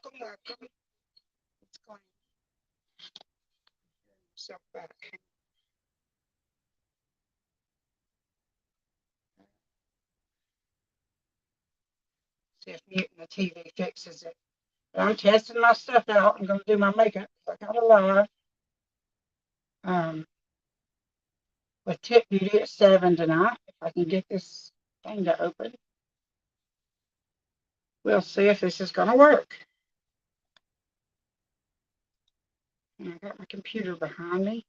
Welcome. It's going yourself back. See if muting the TV fixes it. But I'm testing my stuff out. I'm going to do my makeup. I got a live with Tip Beauty at 7 tonight. If I can get this thing to open, we'll see if this is going to work. And I got my computer behind me.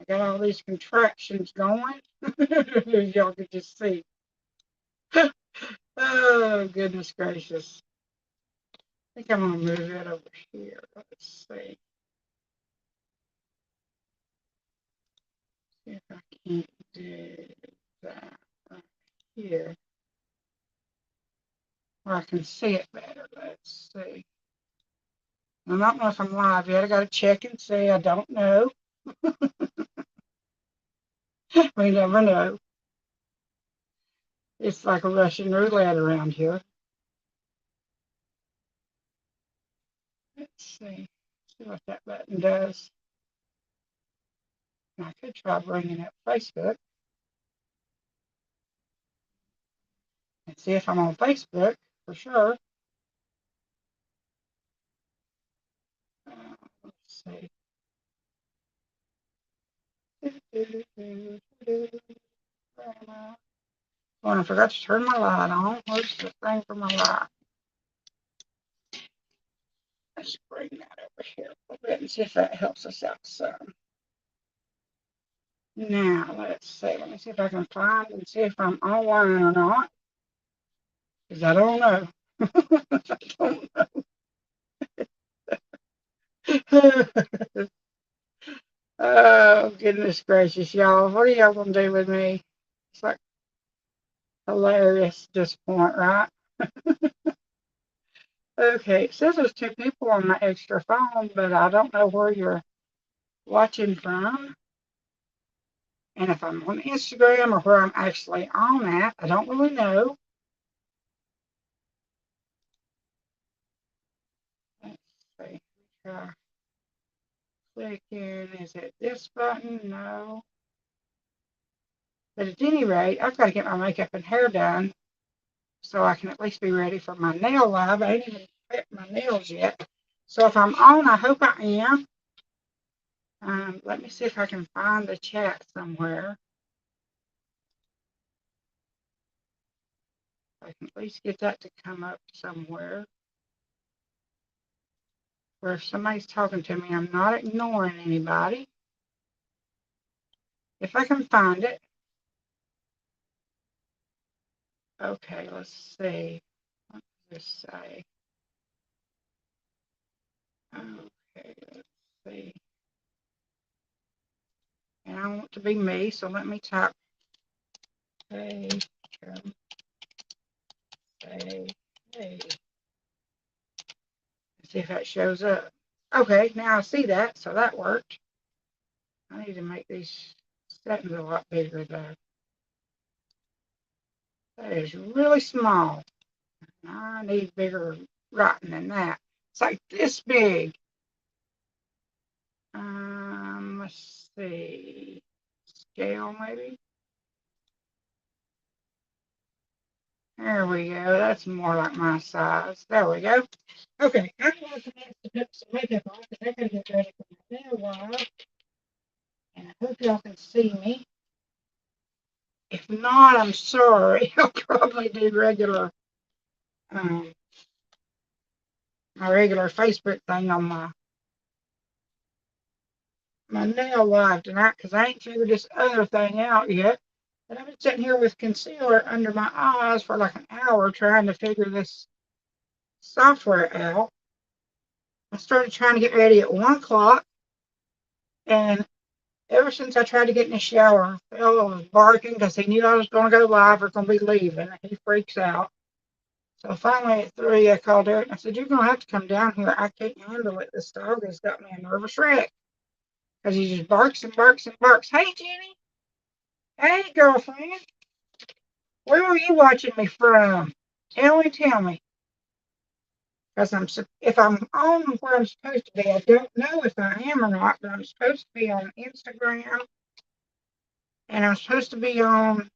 I got all these contractions going. Y'all can just see. Oh, goodness gracious. I think I'm going to move that over here. Let's see. See if I can't do that right here. Or I can see it better. Let's see. I don't know if I'm live yet. I got to check and see. I don't know. We never know. It's like a Russian roulette around here. Let's see. See what that button does. I could try bringing up Facebook and see if I'm on Facebook for sure. Let's see. Oh, I forgot to turn my light on. Where's the thing for my light? Let's bring that over here a little bit and see if that helps us out some. Now, let's see. Let me see if I can find and see if I'm online or not. Because I don't know. I don't know. Oh, goodness gracious, y'all. What are y'all going to do with me? It's like hilarious at this point, right? Okay, it says there's two people on my extra phone, but I don't know where you're watching from. And if I'm on Instagram or where I'm actually on at, I don't really know. Let's see. Try clicking. Is it this button? No. But at any rate, I've got to get my makeup and hair done so I can at least be ready for my nail live. I ain't even prepped my nails yet. So if I'm on, I hope I am. Let me see if I can find the chat somewhere. I can at least get that to come up somewhere. Where if somebody's talking to me, I'm not ignoring anybody. If I can find it. Okay, let's see. What does this say? Okay, let's see. And I want to be me, so let me type hey, hey. See if that shows up. Okay, now I see that, so that worked. I need to make these settings a lot bigger though. That is really small. I need bigger writing than that. It's like this big. Let's see. Scale maybe. There we go. That's more like my size. There we go. Okay, I'm going to put some makeup on because I gotta get ready for my nail live. And I hope y'all can see me. If not, I'm sorry. I'll probably do regular, my regular Facebook thing on my nail live tonight because I ain't figured this other thing out yet. But I've been sitting here with concealer under my eyes for like an hour trying to figure this software out. I started trying to get ready at 1 o'clock, and ever since I tried to get in the shower, Phil was barking because he knew I was going to go live or going to be leaving. He freaks out. So finally at 3, I called Eric and I said, "You're going to have to come down here. I can't handle it. This dog has got me a nervous wreck." Because he just barks and barks and barks. Hey, Jenny. Hey, girlfriend. Where were you watching me from? Tell me. Because if I'm on where I'm supposed to be, I don't know if I am or not, but I'm supposed to be on Instagram, and I'm supposed to be on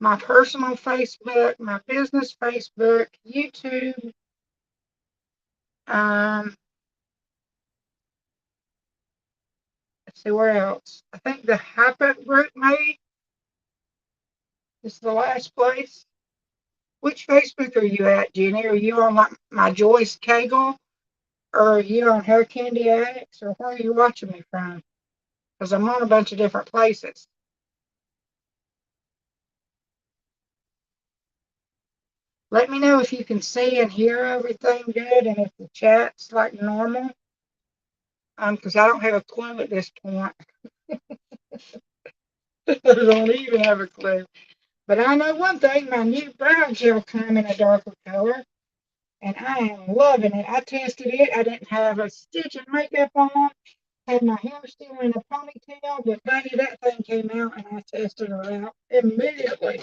my personal Facebook, my business Facebook, YouTube. Let's see where else. I think the Hype group maybe is the last place. Which Facebook are you at, Jenny? Are you on my Joyce Cagle? Or are you on Hair Candy Addicts? Or where are you watching me from? Because I'm on a bunch of different places. Let me know if you can see and hear everything good and if the chat's like normal. Because I don't have a clue at this point. I don't even have a clue. But I know one thing, my new brow gel come in a darker color. And I am loving it. I tested it. I didn't have a stitch of makeup on. Had my hair still in a ponytail, but buddy, that thing came out and I tested her out immediately.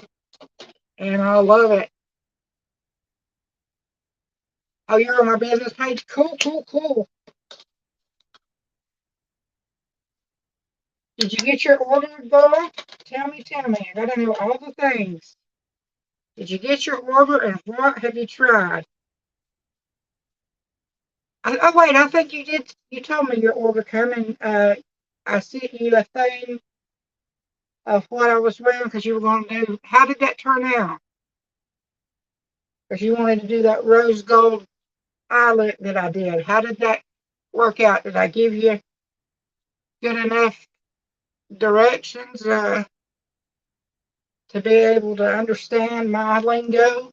And I love it. Oh, you're on my business page? Cool, cool, cool. Did you get your order, girl? Tell me. I gotta know all the things. Did you get your order and what have you tried? Oh, wait, I think you did. You told me your order coming. I sent you a thing of what I was wearing because you were going to do. How did that turn out? Because you wanted to do that rose gold eye look that I did. How did that work out? Did I give you good enough directions to be able to understand my lingo?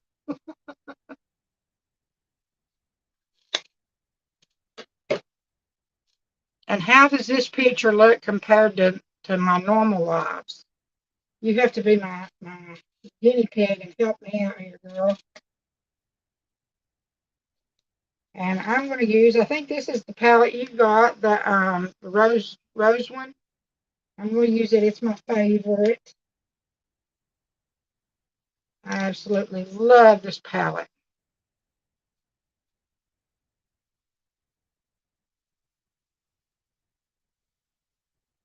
And how does this picture look compared to my normal lives? You have to be my guinea pig and help me out here, girl. And I'm going to use, I think this is the palette you got, the rose one. I'm going to use it. It's my favorite. I absolutely love this palette.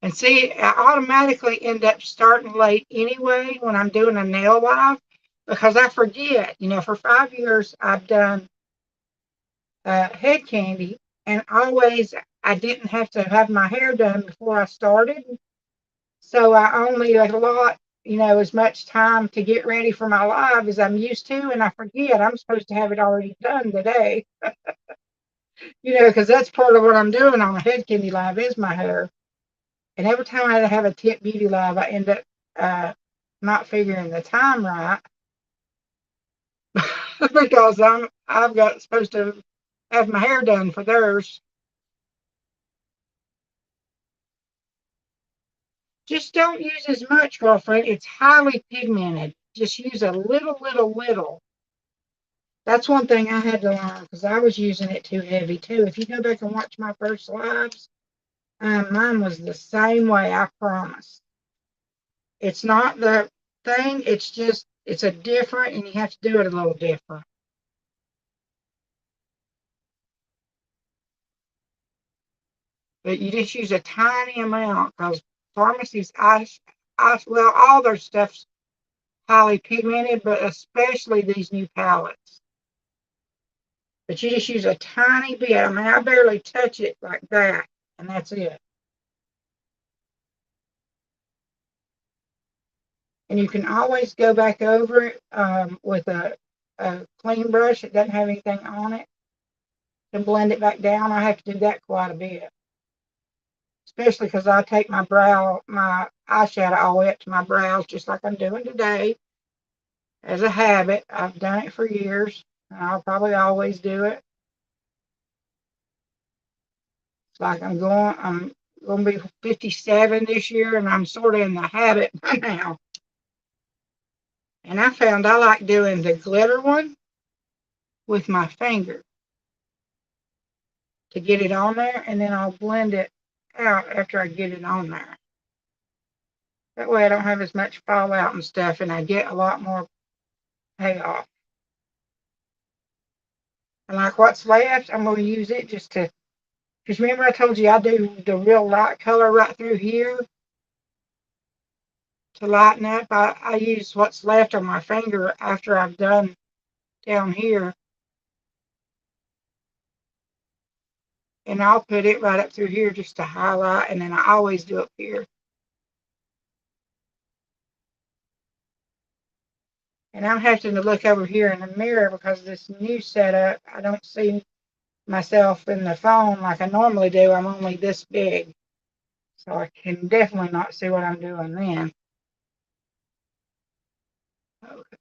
And see, I automatically end up starting late anyway when I'm doing a nail live because I forget. For 5 years, I've done Head Kandy, and always I didn't have to have my hair done before I started. So I only allot, as much time to get ready for my live as I'm used to, and I forget I'm supposed to have it already done today. Because that's part of what I'm doing on a Head Kandy live is my hair. And every time I have a tip beauty live, I end up not figuring the time right because I've got supposed to have my hair done for theirs. Just don't use as much, girlfriend. It's highly pigmented. Just use a little, little, little. That's one thing I had to learn because I was using it too heavy too. If you go back and watch my first lives, mine was the same way, I promise. It's not the thing, it's a different, and you have to do it a little different. But you just use a tiny amount because Farmasi's well, all their stuff's highly pigmented, but especially these new palettes. But you just use a tiny bit. I mean, I barely touch it like that, and that's it. And you can always go back over it with a clean brush. It doesn't have anything on it to blend it back down. I have to do that quite a bit, especially because I take my eyeshadow all the way up to my brows, just like I'm doing today, as a habit. I've done it for years, and I'll probably always do it. It's like I'm going to be 57 this year, and I'm sort of in the habit by now. And I found I like doing the glitter one with my finger to get it on there, and then I'll blend it out after I get it on there. That way I don't have as much fallout and stuff, and I get a lot more payoff. And like what's left, I'm going to use it just to, because remember I told you I do the real light color right through here to lighten up. I use what's left on my finger after I've done down here. And I'll put it right up through here just to highlight, and then I always do up here. And I'm having to look over here in the mirror because of this new setup. I don't see myself in the phone like I normally do. I'm only this big. So I can definitely not see what I'm doing then. Okay.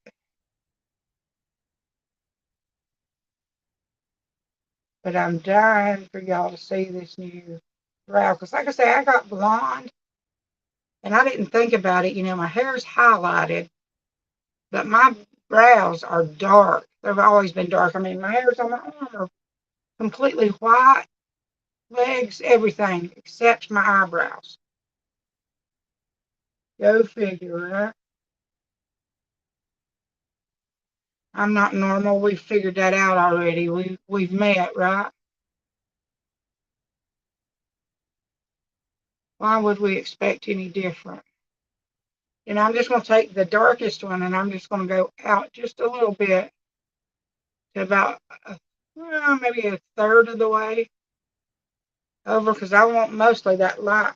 But I'm dying for y'all to see this new brow. Because like I say, I got blonde. And I didn't think about it. You know, my hair's highlighted. But my brows are dark. They've always been dark. I mean, my hairs on my arm are completely white. Legs, everything, except my eyebrows. Go figure, right? I'm not normal. We figured that out already. We've met, right? Why would we expect any different? And I'm just going to take the darkest one and I'm just going to go out just a little bit to about maybe a third of the way over because I want mostly that light,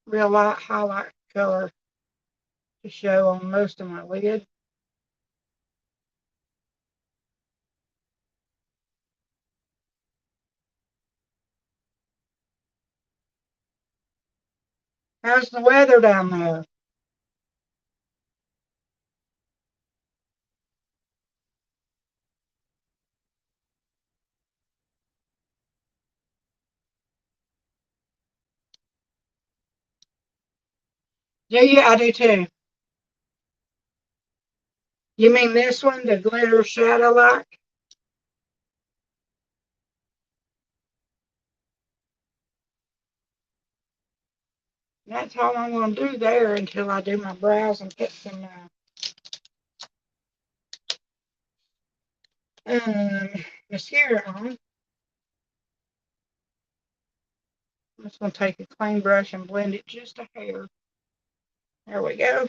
real light highlight color to show on most of my lid. How's the weather down there? Yeah, I do too. You mean this one, the glitter shadow light? That's all I'm going to do there until I do my brows and put some mascara on. I'm just going to take a clean brush and blend it just a hair. There we go.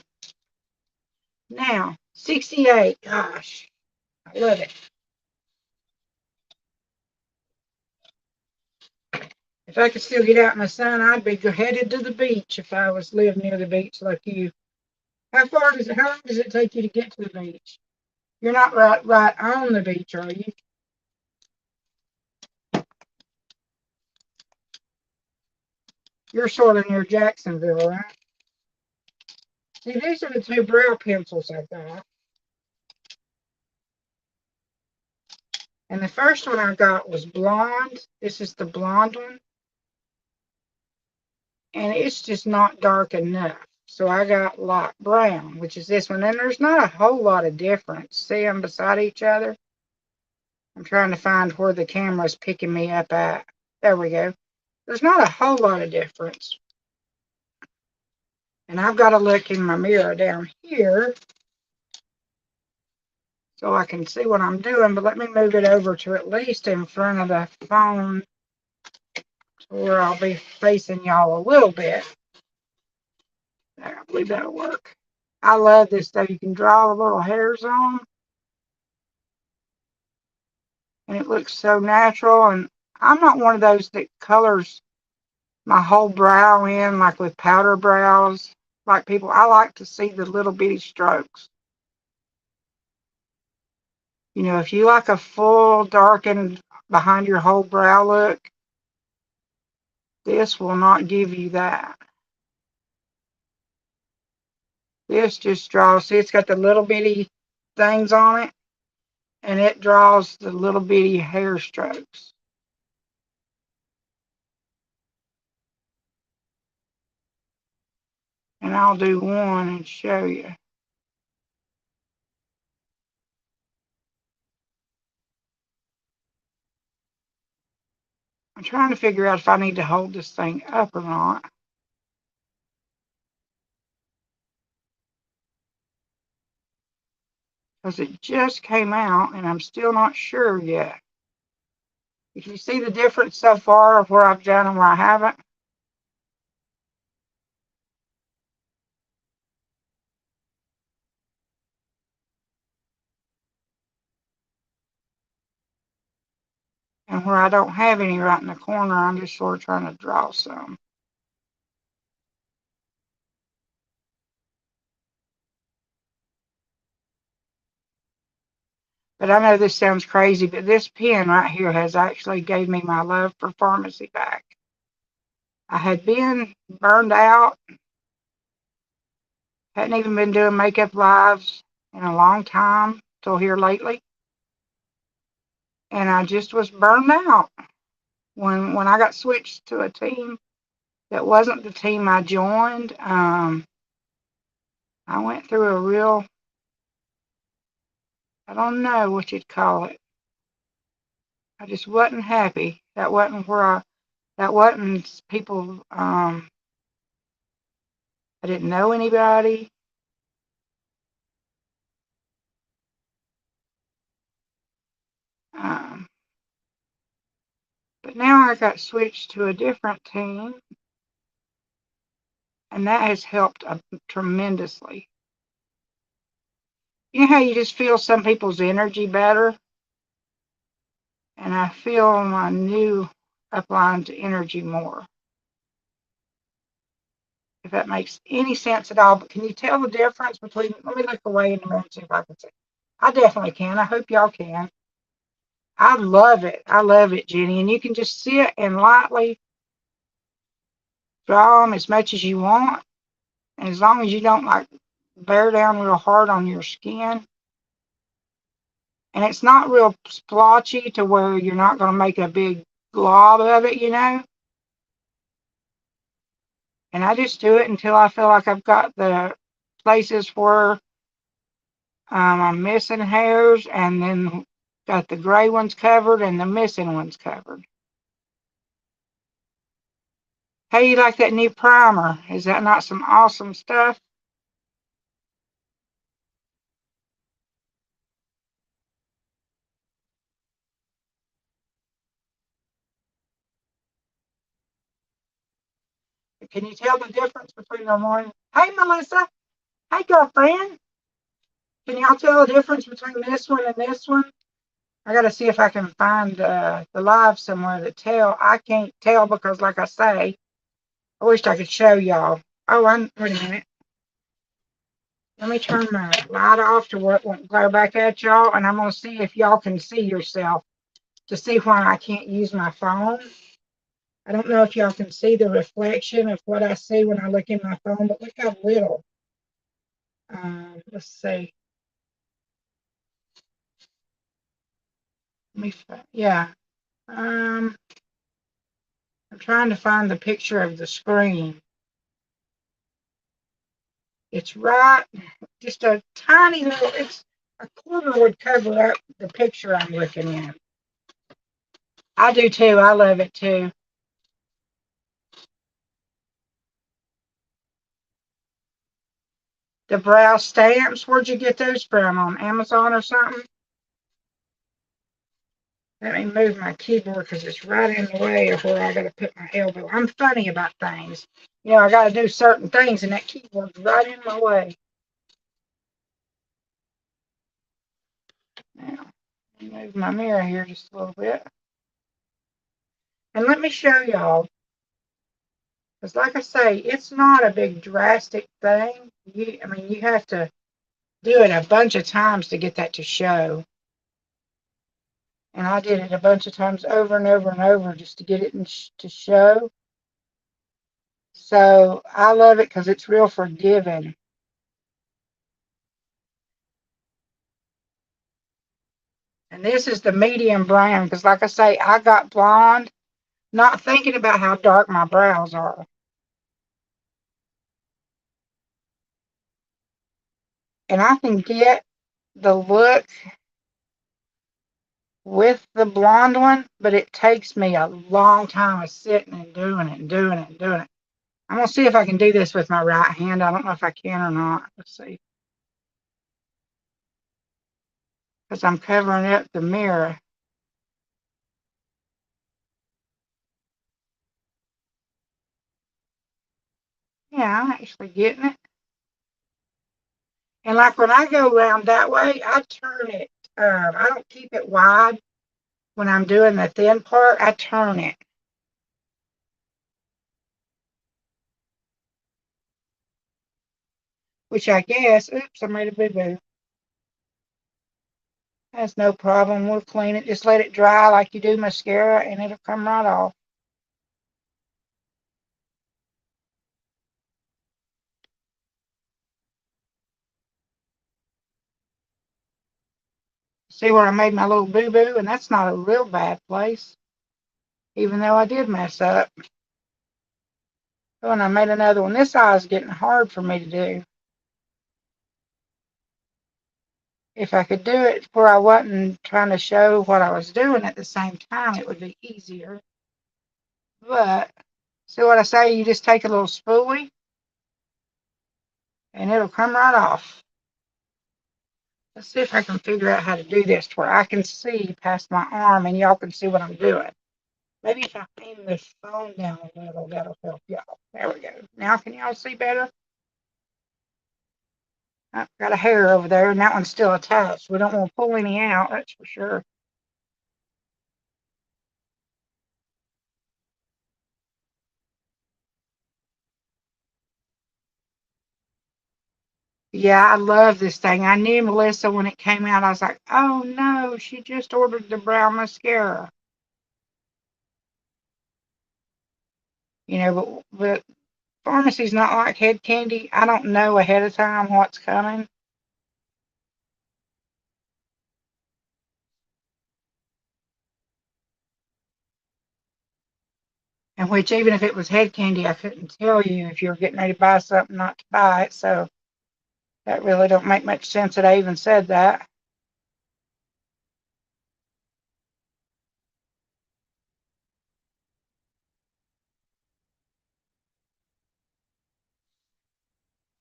Now, 68. Gosh, I love it. If I could still get out in the sun, I'd be headed to the beach if I was live near the beach like you. How long does it take you to get to the beach? You're not right on the beach, are you? You're sort of near Jacksonville, right? See, these are the two brow pencils I've got. And the first one I got was blonde. This is the blonde one. And it's just not dark enough. So I got light brown, which is this one. And there's not a whole lot of difference. See them beside each other? I'm trying to find where the camera's picking me up at. There we go. There's not a whole lot of difference. And I've got to look in my mirror down here so I can see what I'm doing. But let me move it over to at least in front of the phone to where I'll be facing y'all a little bit. There, I believe that'll work. I love this though. You can draw the little hairs on. And it looks so natural. And I'm not one of those that colors my whole brow in like with powder brows. Like people, I like to see the little bitty strokes. You know, if you like a full darkened behind your whole brow look, this will not give you that. This just draws, see, it's got the little bitty things on it, and it draws the little bitty hair strokes. And I'll do one and show you. I'm trying to figure out if I need to hold this thing up or not. Because it just came out and I'm still not sure yet. If you see the difference so far of where I've done and where I haven't. And where I don't have any right in the corner, I'm just sort of trying to draw some. But I know this sounds crazy, but this pen right here has actually gave me my love for Farmasi back. I had been burned out, hadn't even been doing makeup lives in a long time till here lately. And I just was burned out when I got switched to a team that wasn't the team I joined. I went through a real, I don't know what you'd call it. I just wasn't happy. That wasn't where that wasn't people, I didn't know anybody. Um, but now I got switched to a different team, and that has helped tremendously. You know how you just feel some people's energy better? And I feel my new upline's energy more. If that makes any sense at all. But can you tell the difference between, let me look away in a minute and see if I can see. I definitely can. I hope y'all can. I love it. I love it, Jenny. And you can just sit and lightly draw them as much as you want. And as long as you don't like bear down real hard on your skin. And it's not real splotchy to where you're not going to make a big glob of it, you know. And I just do it until I feel like I've got the places where I'm missing hairs, and then got the gray ones covered and the missing ones covered. How do you like that new primer? Is that not some awesome stuff? Can you tell the difference between the one? Hey, Melissa. Hey, girlfriend. Can y'all tell the difference between this one and this one? I got to see if I can find the live somewhere to tell. I can't tell because, like I say, I wish I could show y'all. Oh, wait a minute. Let me turn my light off to where it won't glare back at y'all, and I'm going to see if y'all can see yourself to see why I can't use my phone. I don't know if y'all can see the reflection of what I see when I look in my phone, but look how little. Let's see. Let me, yeah. I'm trying to find the picture of the screen. It's right, just a tiny little, it's a corner would cover up the picture I'm looking in. I do too. I love it too. The brow stamps, where'd you get those from? On Amazon or something? Let me move my keyboard because it's right in the way of where I got to put my elbow. I'm funny about things. You know, I got to do certain things, and that keyboard's right in my way. Now, let me move my mirror here just a little bit. And let me show y'all, because like I say, it's not a big drastic thing. I mean, you have to do it a bunch of times to get that to show. And I did it a bunch of times over and over and over just to get it to show. So I love it because it's real forgiving. And this is the medium brown because, like I say, I got blonde, not thinking about how dark my brows are. And I can get the look with the blonde one, but it takes me a long time of sitting and doing it and doing it and doing it. I'm going to see if I can do this with my right hand. I don't know if I can or not. Let's see. Because I'm covering up the mirror. Yeah, I'm actually getting it. And like when I go around that way, I turn it. I don't keep it wide. When I'm doing the thin part, I turn it. Which I guess, oops, I made a boo-boo. That's no problem. We'll clean it. Just let it dry like you do mascara, and it'll come right off. See where I made my little boo-boo? And that's not a real bad place, even though I did mess up. Oh, and I made another one. This eye is getting hard for me to do. If I could do it where I wasn't trying to show what I was doing at the same time, it would be easier. But, see what I say? You just take a little spoolie, and it'll come right off. Let's see if I can figure out how to do this to where I can see past my arm and y'all can see what I'm doing. Maybe if I aim this phone down a little, that'll help y'all. There we go. Now can y'all see better? I've got a hair over there, and that one's still attached. We don't want to pull any out, that's for sure. Yeah, I love this thing. I knew Melissa when it came out. I was like, oh no, she just ordered the brown mascara. You know, but Farmacy's not like Head Kandy. I don't know ahead of time what's coming. And which, even if it was Head Kandy, I couldn't tell you if you were getting ready to buy something not to buy it. So that really don't make much sense that I even said that.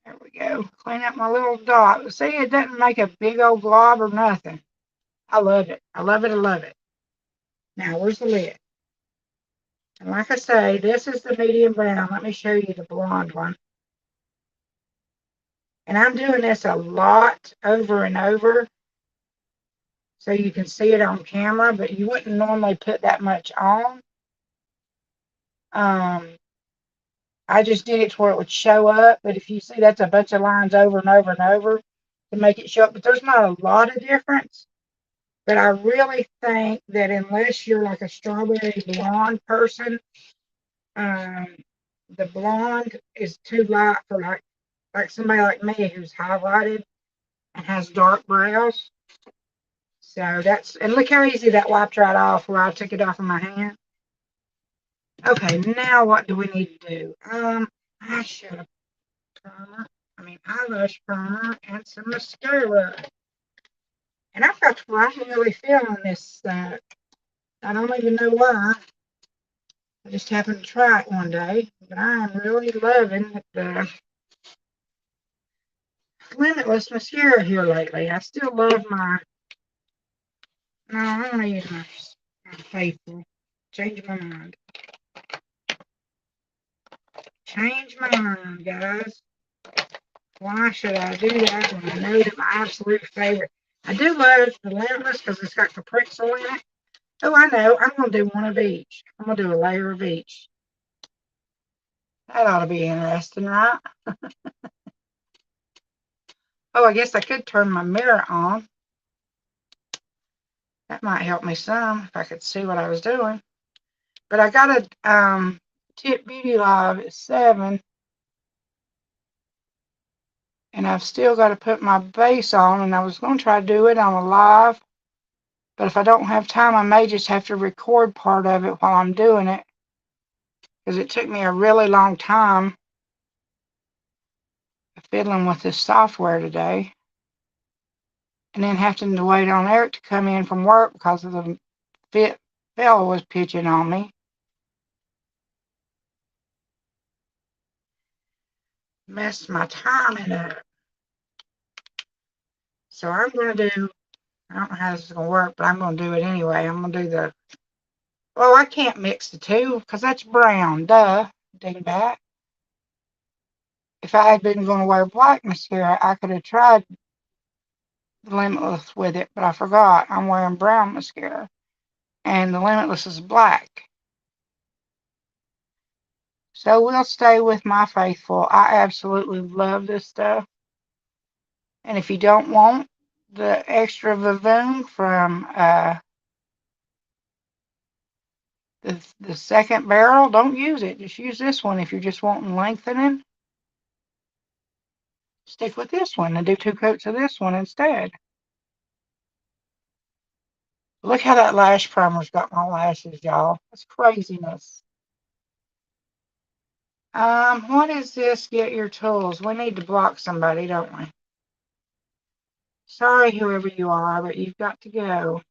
There we go. Clean up my little dot. See, it doesn't make a big old glob or nothing. I love it. I love it. I love it. Now, where's the lid? And like I say, this is the medium brown. Let me show you the blonde one. And I'm doing this a lot over and over so you can see it on camera, but you wouldn't normally put that much on. I just did it to where it would show up, but if you see, that's a bunch of lines over and over and over to make it show up. But there's not a lot of difference. But I really think that unless you're like a strawberry blonde person, um, the blonde is too light for like somebody like me who's highlighted and has dark brows. So that's, and look how easy that wiped right off where I took it off of my hand. Okay, now what do we need to do? Eyeshadow primer, eyelash primer, and some mascara. And I've got to where I'm really feeling this. I don't even know why. I just happened to try it one day, but I am really loving the Limitless mascara here lately. I still love my. No, I want to use my faithful. Change my mind. Change my mind, guys. Why should I do that when I know that my absolute favorite? I do love the Limitless because it's got Caprexil in it. Oh, I know. I'm going to do one of each. I'm going to do a layer of each. That ought to be interesting, right? Oh, I guess I could turn my mirror on. That might help me some if I could see what I was doing. But I got a Tip Beauty Live at 7. And I've still got to put my base on. And I was going to try to do it on a live. But if I don't have time, I may just have to record part of it while I'm doing it. Because it took me a really long time fiddling with this software today. And then having to wait on Eric to come in from work because of the fellow was pitching on me. Messed my timing up. So I'm going to do, I don't know how this is going to work, but I'm going to do it anyway. I'm going to do the, well, I can't mix the two because that's brown. Duh. Dingbat. if I had been going to wear black mascara, I could have tried the Limitless with it, but I forgot. I'm wearing brown mascara, and the Limitless is black. So we'll stay with my faithful. I absolutely love this stuff. And if you don't want the extra vavoom from the second barrel, don't use it. Just use this one. If you're just wanting lengthening, stick with this one and do 2 coats of this one instead. Look how that lash primer's got my lashes, y'all. That's craziness. What is this? Get your tools. We need to block somebody, don't we? Sorry, whoever you are, but you've got to go.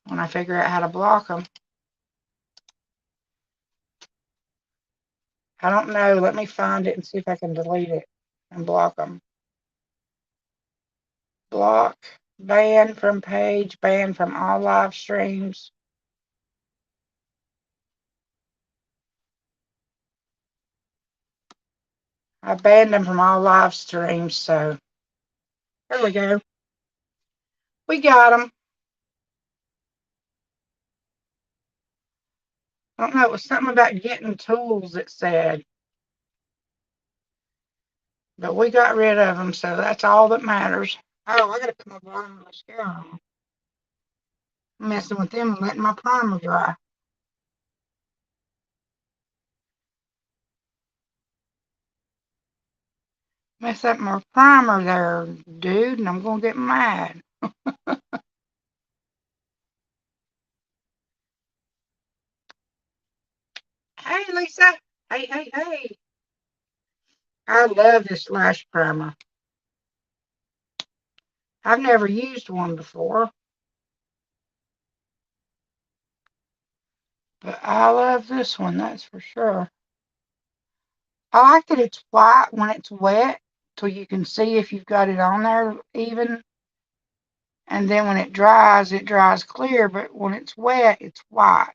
When I figure out how to block them. I don't know. Let me find it and see if I can delete it and block them. Block, ban from page, ban from all live streams. I banned them from all live streams, so there we go. We got them. I don't know. It was something about getting tools, it said. But we got rid of them, so that's all that matters. Oh, I got to put my bottom mascara on. I'm messing with them and letting my primer dry. Mess up my primer there, dude, and I'm going to get mad. Hey, Lisa. Hey, hey, hey. I love this lash primer. I've never used one before. But I love this one, that's for sure. I like that it's white when it's wet, so you can see if you've got it on there even. And then when it dries clear, but when it's wet, it's white.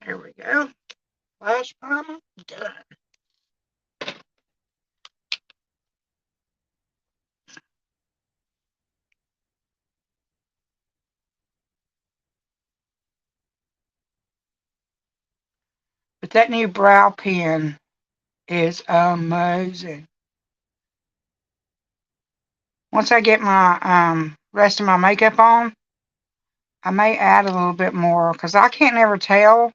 There we go. Lash primer, done. But that new brow pen is amazing. Once I get my rest of my makeup on, I may add a little bit more because I can't ever tell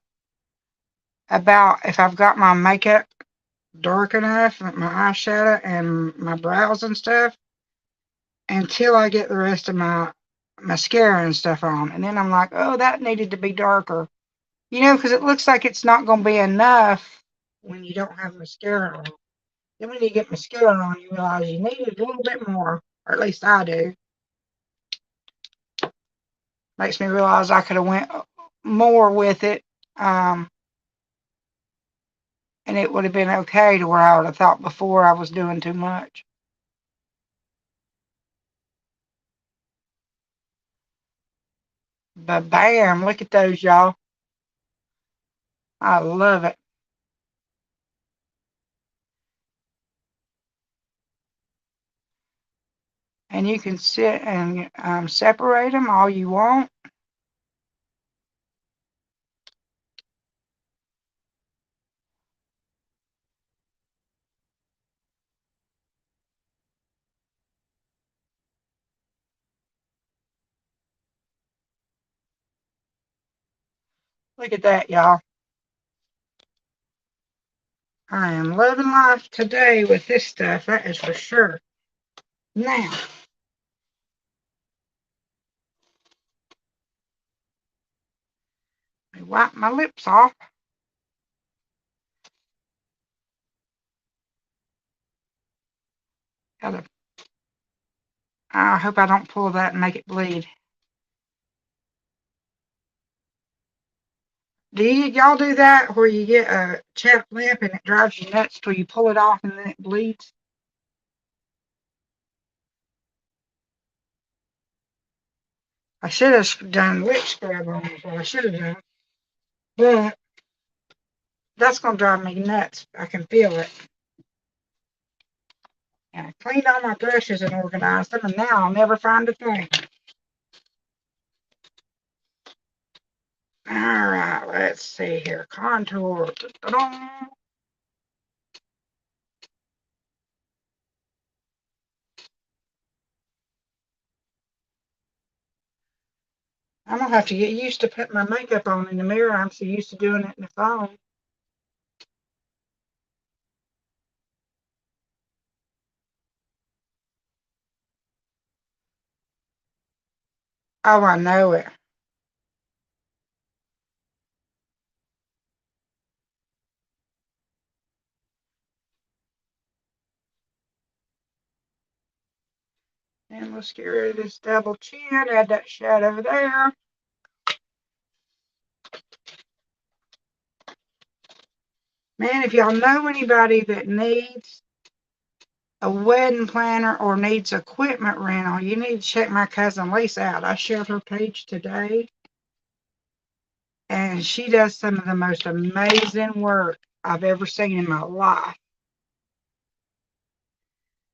about if I've got my makeup dark enough, my eyeshadow and my brows and stuff, until I get the rest of my mascara and stuff on. And then I'm like, oh, that needed to be darker. You know, because it looks like it's not going to be enough when you don't have mascara on. Then when you get mascara on, you realize you need a little bit more, or at least I do. Makes me realize I could have went more with it, and it would have been okay to where I would have thought before I was doing too much. But bam, look at those, y'all. I love it. And you can sit and separate them all you want. Look at that, y'all. I am loving life today with this stuff, that is for sure. Now, I wipe my lips off. I hope I don't pull that and make it bleed. Y'all do that where you get a chapped lip and it drives you nuts till you pull it off and then it bleeds? I should have done lip scrub on it. I should have done. But that's going to drive me nuts. I can feel it. And I cleaned all my brushes and organized them, and now I'll never find a thing. All right, let's see here. Contour. Ta-da. I'm going to have to get used to putting my makeup on in the mirror. I'm so used to doing it in the phone. Oh, I know it. And let's get rid of this double chin. Add that shadow there. Man, if y'all know anybody that needs a wedding planner or needs equipment rental, you need to check my cousin Lisa out. I shared her page today, and she does some of the most amazing work I've ever seen in my life.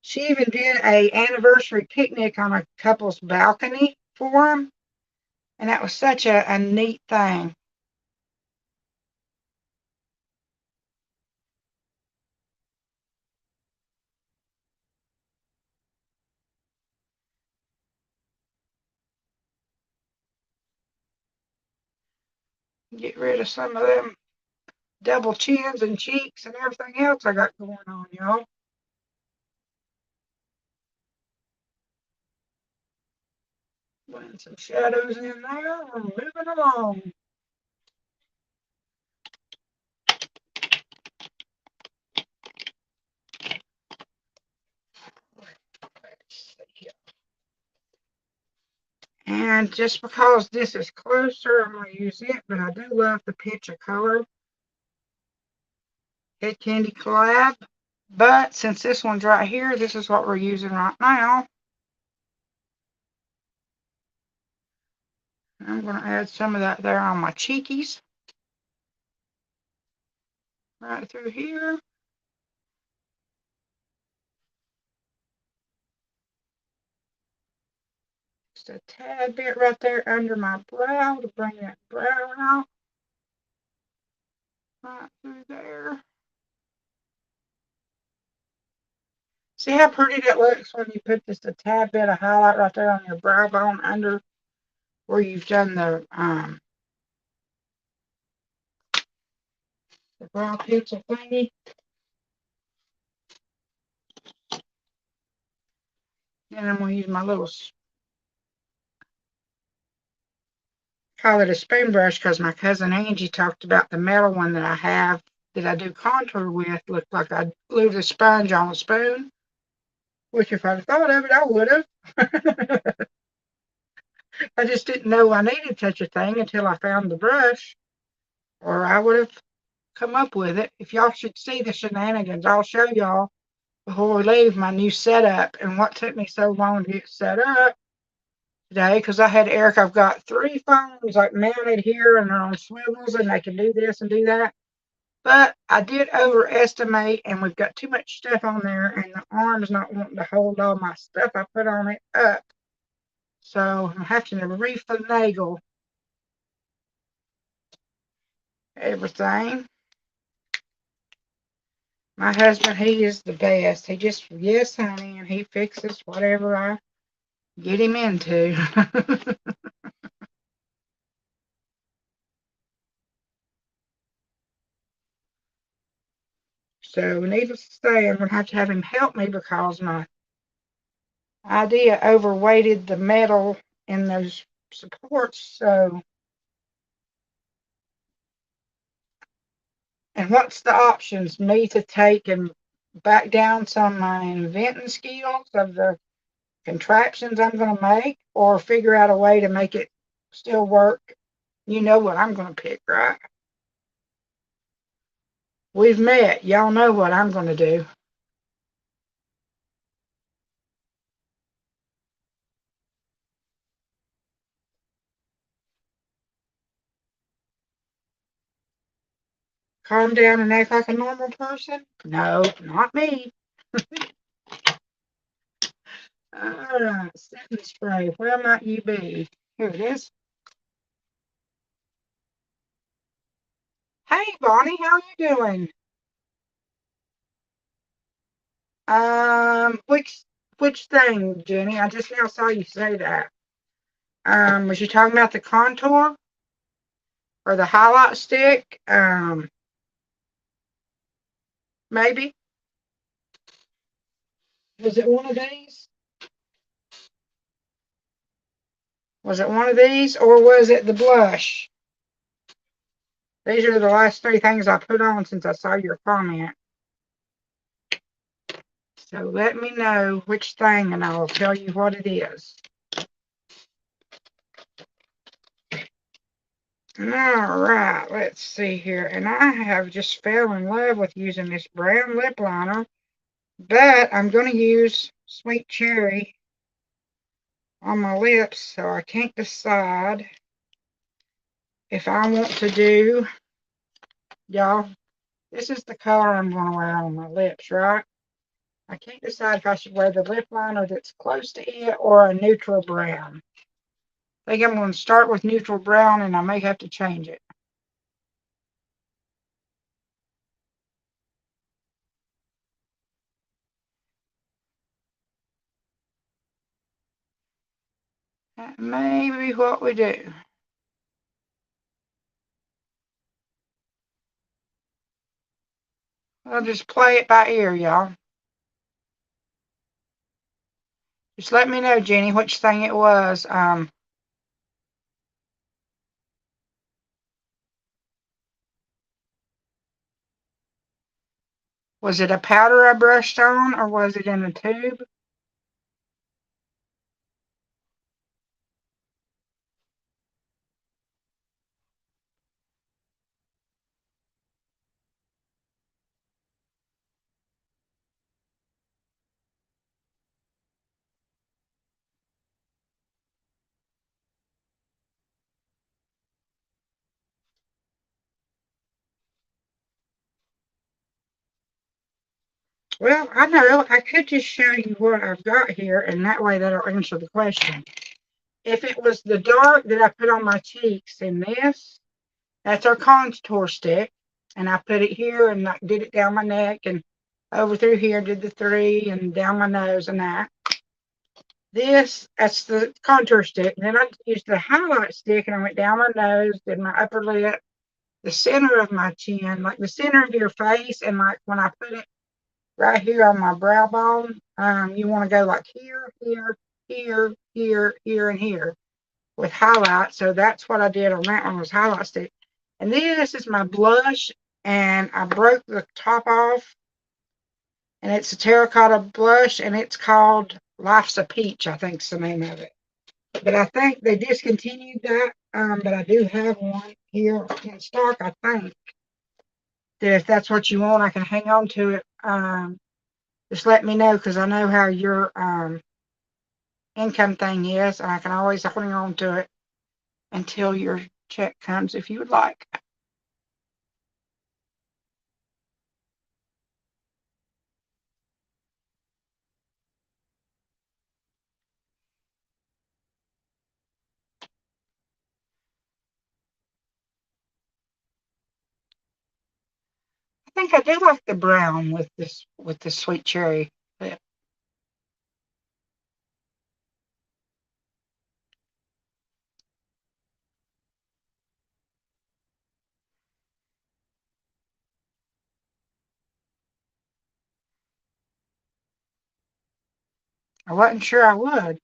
She even did a anniversary picnic on a couple's balcony for them, and that was such a neat thing. Get rid of some of them double chins and cheeks and everything else I got going on, y'all. Blend some shadows in there. We're moving along. Let's see here. And just because this is closer, I'm going to use it, but I do love the pitch of color. Head Kandy collab. But since this one's right here, this is what we're using right now. I'm going to add some of that there on my cheekies. Right through here. Just a tad bit right there under my brow to bring that brow out. Right through there. See how pretty that looks when you put just a tad bit of highlight right there on your brow bone under where you've done the brow pencil thingy. And I'm going to use my little, call it a spoon brush, because my cousin Angie talked about the metal one that I have that I do contour with. Looked like I glued a sponge on a spoon, which if I'd thought of it, I would have. I just didn't know I needed such a thing until I found the brush, or I would have come up with it. If y'all should see the shenanigans, I'll show y'all before we leave my new setup and what took me so long to get set up today, because I had Eric, I've got 3 phones like mounted here and they're on swivels and they can do this and do that. But I did overestimate, and we've got too much stuff on there, and the arm's not wanting to hold all my stuff I put on it up. So I'm having to refinagle everything. My husband, he is the best. He just, yes, honey, and he fixes whatever I get him into. So needless to say, I'm going to have him help me because my idea overweighted the metal in those supports. So, and what's the options? Me to take and back down some of my inventing skills of the contraptions I'm going to make, or figure out a way to make it still work. You know what I'm going to pick, right? We've met. Y'all know what I'm going to do. Calm down and act like a normal person? No, not me. Alright, setting spray. Where might you be? Here it is. Hey, Bonnie, how you doing? Which thing, Jenny? I just now saw you say that. Was you talking about the contour or the highlight stick? Maybe. Was it one of these? Was it one of these, or was it the blush? These are the last three things I put on since I saw your comment. So let me know which thing, and I'll tell you what it is. All right, let's see here. And I have just fell in love with using this brown lip liner, but I'm going to use Sweet Cherry on my lips, so I can't decide if I want to do, y'all, this is the color I'm going to wear on my lips, right? I can't decide if I should wear the lip liner that's close to it or a neutral brown. I think I'm going to start with neutral brown, and I may have to change it. That may be what we do. I'll just play it by ear, y'all. Just let me know, Jenny, which thing it was. Was it a powder I brushed on, or was it in a tube? Well, I know. I could just show you what I've got here, and that way that'll answer the question. If it was the dark that I put on my cheeks in this, that's our contour stick. And I put it here and I did it down my neck and over through here, did the three and down my nose and that. That's the contour stick. And then I used the highlight stick and I went down my nose, did my upper lip, the center of my chin, like the center of your face. And like when I put it right here on my brow bone, you want to go like here, here, here, here, here, and here with highlight. So that's what I did on that one, was highlight stick. And this is my blush, and I broke the top off, and it's a terracotta blush, and it's called Life's a Peach, I think is the name of it. But I think they discontinued that, but I do have one here in stock, I think. That if that's what you want, I can hang on to it. Just let me know, because I know how your income thing is, and I can always hang on to it until your check comes if you would like. I think I do like the brown with the sweet cherry lip. I wasn't sure I would.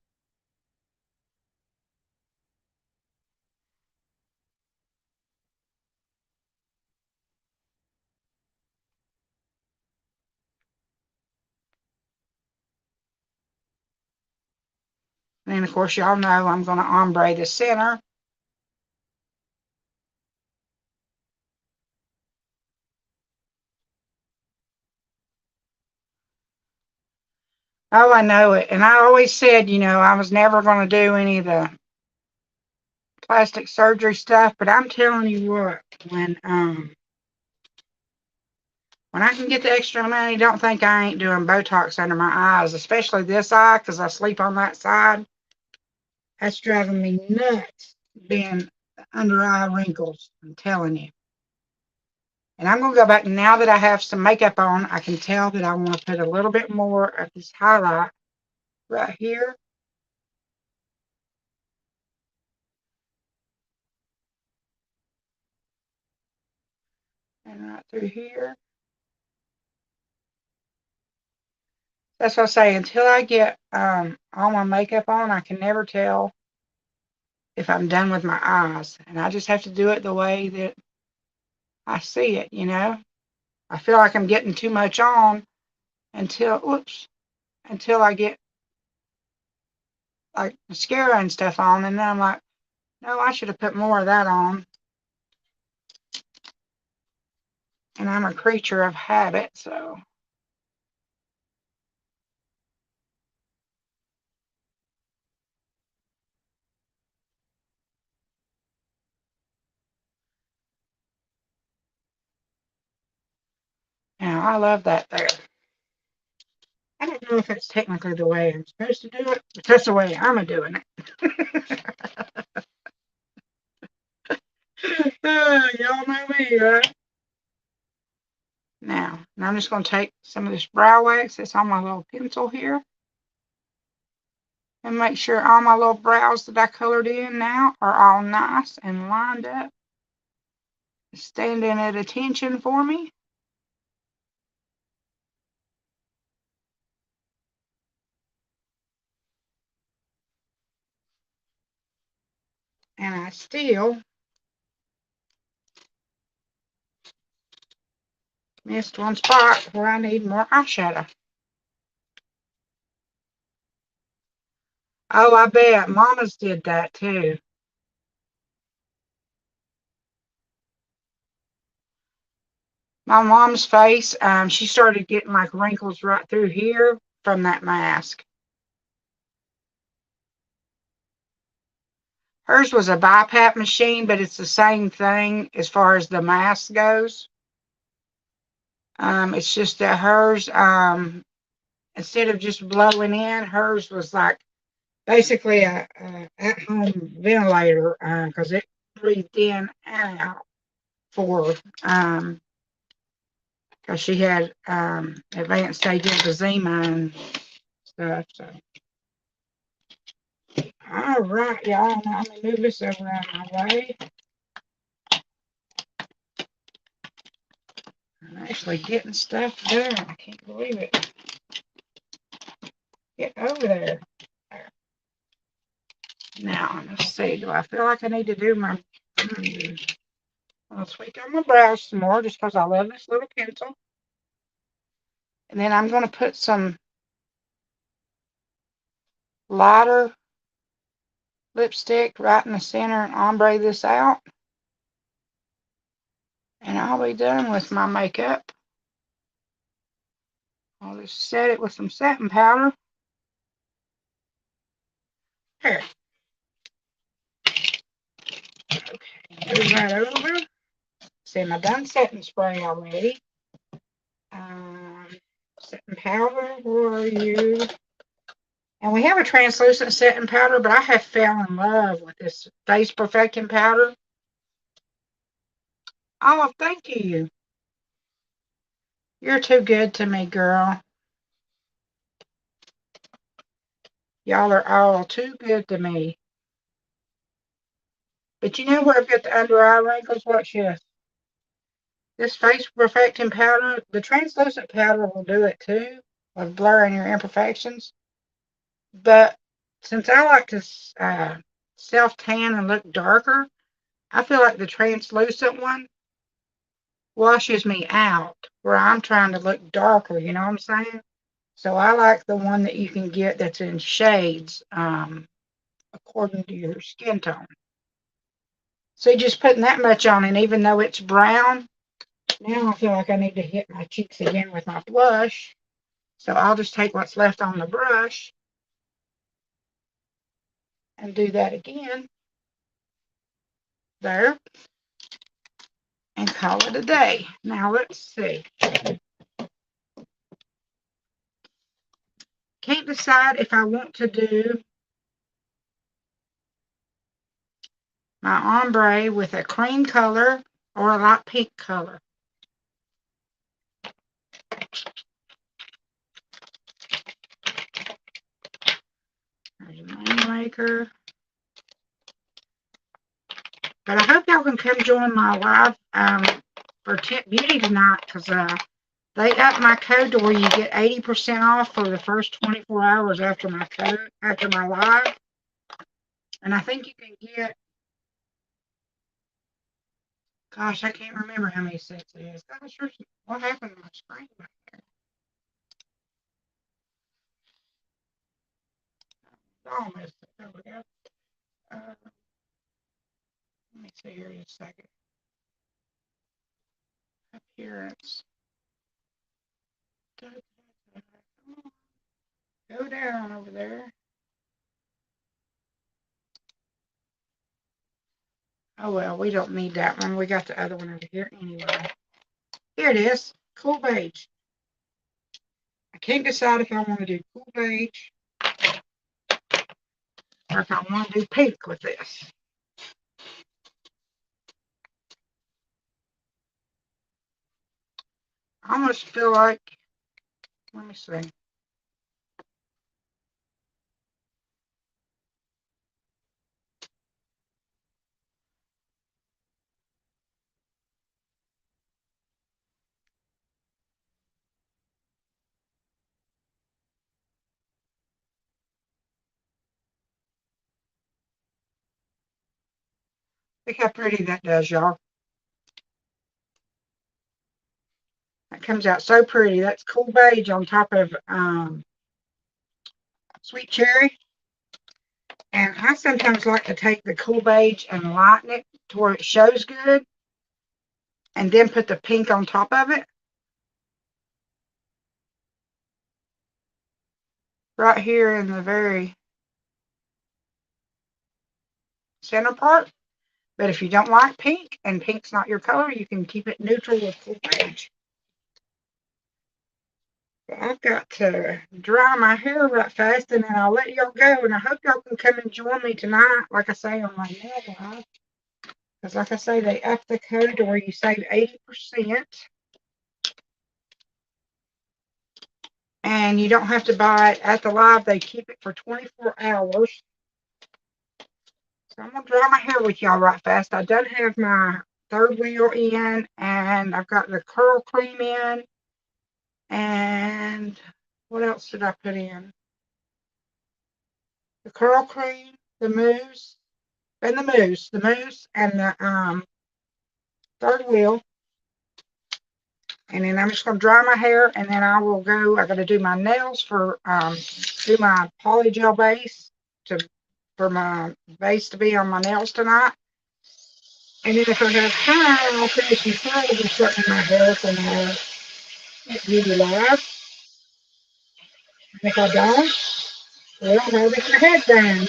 And then of course y'all know I'm going to ombre the center. Oh, I know it. And I always said, you know, I was never going to do any of the plastic surgery stuff, but I'm telling you what, when I can get the extra money, don't think I ain't doing Botox under my eyes, especially this eye, because I sleep on that side. That's driving me nuts, being under eye wrinkles, I'm telling you. And I'm going to go back, now that I have some makeup on, I can tell that I want to put a little bit more of this highlight right here. And right through here. That's what I say, until I get all my makeup on, I can never tell if I'm done with my eyes. And I just have to do it the way that I see it, you know. I feel like I'm getting too much on until I get like mascara and stuff on, and then I'm like, no, I should have put more of that on. And I'm a creature of habit, so. Yeah, I love that there. I don't know if it's technically the way I'm supposed to do it, but that's the way I'm doing it. Y'all know me, right? Now I'm just going to take some of this brow wax that's on my little pencil here and make sure all my little brows that I colored in now are all nice and lined up, standing at attention for me. And I still missed one spot where I need more eyeshadow. Oh, I bet Mama's did that too. My mom's face, she started getting like wrinkles right through here from that mask. Hers was a BiPAP machine, but it's the same thing as far as the mask goes. It's just that hers, instead of just blowing in, hers was like basically a at-home ventilator, because it breathed in and out for her, because she had advanced stage emphysema and stuff. So, all right, y'all. Now let me move this over out of my way. I'm actually getting stuff done. I can't believe it. Get over there. Now, let's see. Do I feel like I need to do my... I'll tweak on my brows some more just because I love this little pencil. And then I'm going to put some lighter lipstick right in the center and ombre this out. And I'll be done with my makeup. I'll just set it with some setting powder. Here. Okay, move right over. See, I've done setting spray already. Setting powder, where are you? And we have a translucent setting powder, but I have fell in love with this face perfecting powder. Oh, thank you. You're too good to me, girl. Y'all are all too good to me. But you know where I've got the under eye wrinkles? Watch this. This face perfecting powder, the translucent powder will do it too, of blurring your imperfections. But since I like to self-tan and look darker, I feel like the translucent one washes me out where I'm trying to look darker, you know what I'm saying? So I like the one that you can get that's in shades, according to your skin tone. So just putting that much on, and even though it's brown, now I feel like I need to hit my cheeks again with my blush. So I'll just take what's left on the brush and do that again. There. And call it a day. Now let's see. Can't decide if I want to do my ombre with a cream color or a light pink color. There's a moneymaker. But I hope y'all can come join my live for Tip Beauty tonight, because they upped my code to where you get 80% off for the first 24 hours after my live. And I think you can get, gosh, I can't remember how many sets it is. Gosh, what happened to my screen back there? Oh, missed it. There we go. Let me see here in a second. Appearance. Go down over there. Oh, well, we don't need that one. We got the other one over here anyway. Here it is. Cool beige. I can't decide if I want to do cool beige or if I want to do pink with this. I almost feel like, let me see. Look how pretty that does, y'all. That comes out so pretty. That's cool beige on top of sweet cherry. And I sometimes like to take the cool beige and lighten it to where it shows good, and then put the pink on top of it. Right here in the very center part. But if you don't like pink and pink's not your color, you can keep it neutral with cool beige. I've got to dry my hair right fast, and then I'll let y'all go. And I hope y'all can come and join me tonight, like I say, on my nail live. Because like I say, they up the code to where you save 80%. And you don't have to buy it at the live. They keep it for 24 hours. So I'm going to dry my hair with y'all right fast. I done have my third wheel in, and I've got the curl cream in. And what else did I put in? The curl cream, the mousse, and the mousse, and the third wheel. And then I'm just going to dry my hair, and then I will go. I got to do my nails for do my poly gel base for my base to be on my nails tonight. And then if I have time, I'll finish some curls and straighten my hair for my beauty live. And if I don't, well, I'll get my head done.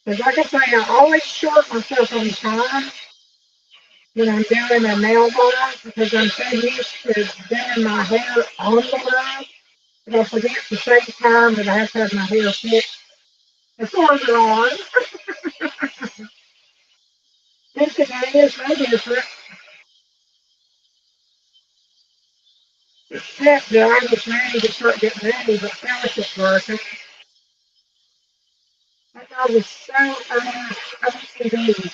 Because like I say, I always short myself on time when I'm doing a nail live, because I'm so used to doing my hair on the live that I forget at the same time that I have to have my hair fixed before they're on. And today is no different, except that I was ready to start getting ready, but fellowship working. I was so OCD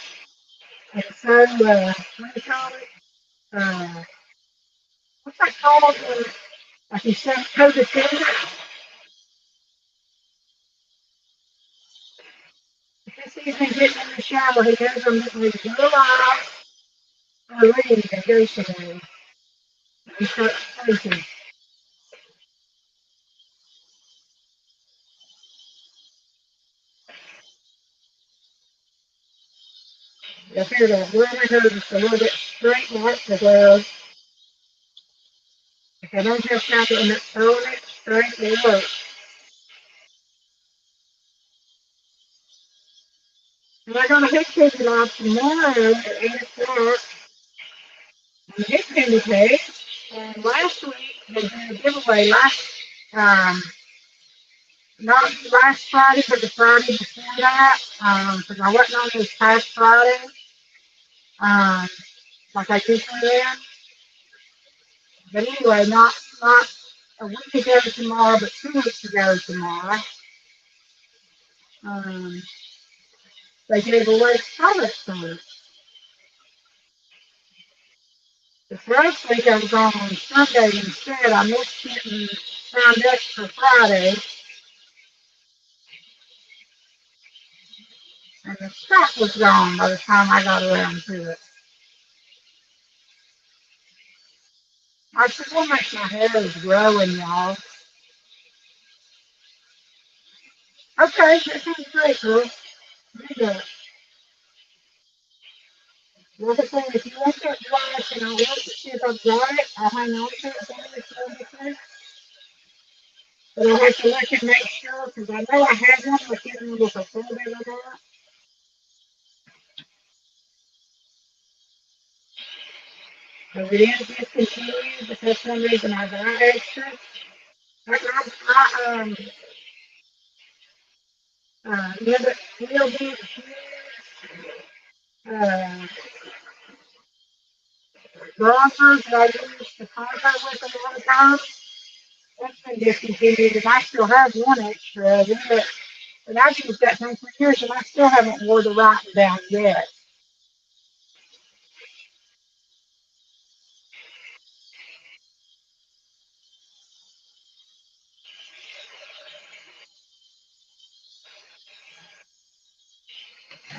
and so, what do you call it? What's that called? Like you said, codependent. If he sees me getting in the shower, he knows I'm getting ready to go live or leave and go somewhere. And he starts thinking. If you're to wear my hair just a little bit straight like the glove, I don't have time to end up throwing it straight to work. And I got a Head Kandy live tomorrow at 8 o'clock on the Head Kandy page. And last week, they did a giveaway um, not last Friday, but the Friday before that, because I wasn't on this past Friday, um, like I usually am. But anyway, not a week ago tomorrow, but 2 weeks ago tomorrow, um, they gave away products on it. This last week I was on Sunday instead. I missed getting signed up for Friday, and the stock was gone by the time I got around to it. I still make my hair is growing, y'all. Okay, that sounds great, girl. Do that. Like I said, if you want that glass and I want to see if I've got it, I'll hang on to it for you. But I'll have to look and make sure, because I know I have one, but I can't remember if I sold it or not. Because it is discontinued, but for some reason I got extra. I little bit bronzers that I use to contact with a lot of times. That's been discontinued, and I still have one extra of it. But I've used that thing for years, and I still haven't wore the writing down yet.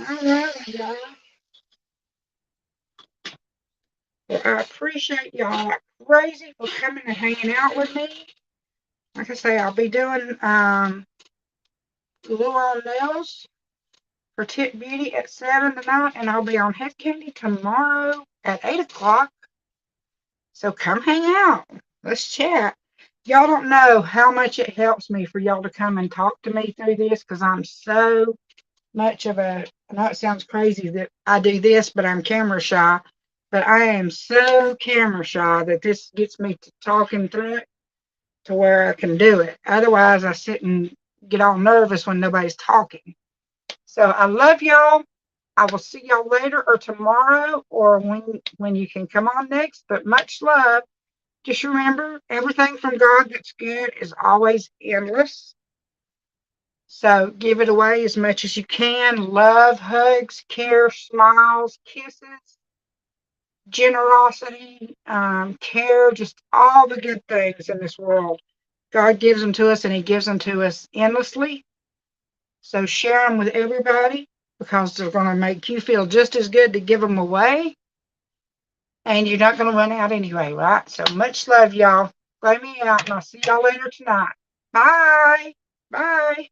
All right, y'all. Well, I appreciate y'all like crazy for coming and hanging out with me. Like I say, I'll be doing glue on nails for Tip Beauty at 7 tonight, and I'll be on Head Kandy tomorrow at 8 o'clock. So come hang out. Let's chat. Y'all don't know how much it helps me for y'all to come and talk to me through this, because I'm so much of a, I know it sounds crazy that I do this, but I'm camera shy. But I am so camera shy that this gets me to talking through it to where I can do it. Otherwise, I sit and get all nervous when nobody's talking. So I love y'all. I will see y'all later or tomorrow or when you can come on next. But much love. Just remember, everything from God that's good is always endless. So give it away as much as you can. Love, hugs, care, smiles, kisses, generosity, care, just all the good things in this world. God gives them to us, and he gives them to us endlessly. So share them with everybody, because they're going to make you feel just as good to give them away. And you're not going to run out anyway, right? So much love, y'all. Play me out, and I'll see y'all later tonight. Bye. Bye.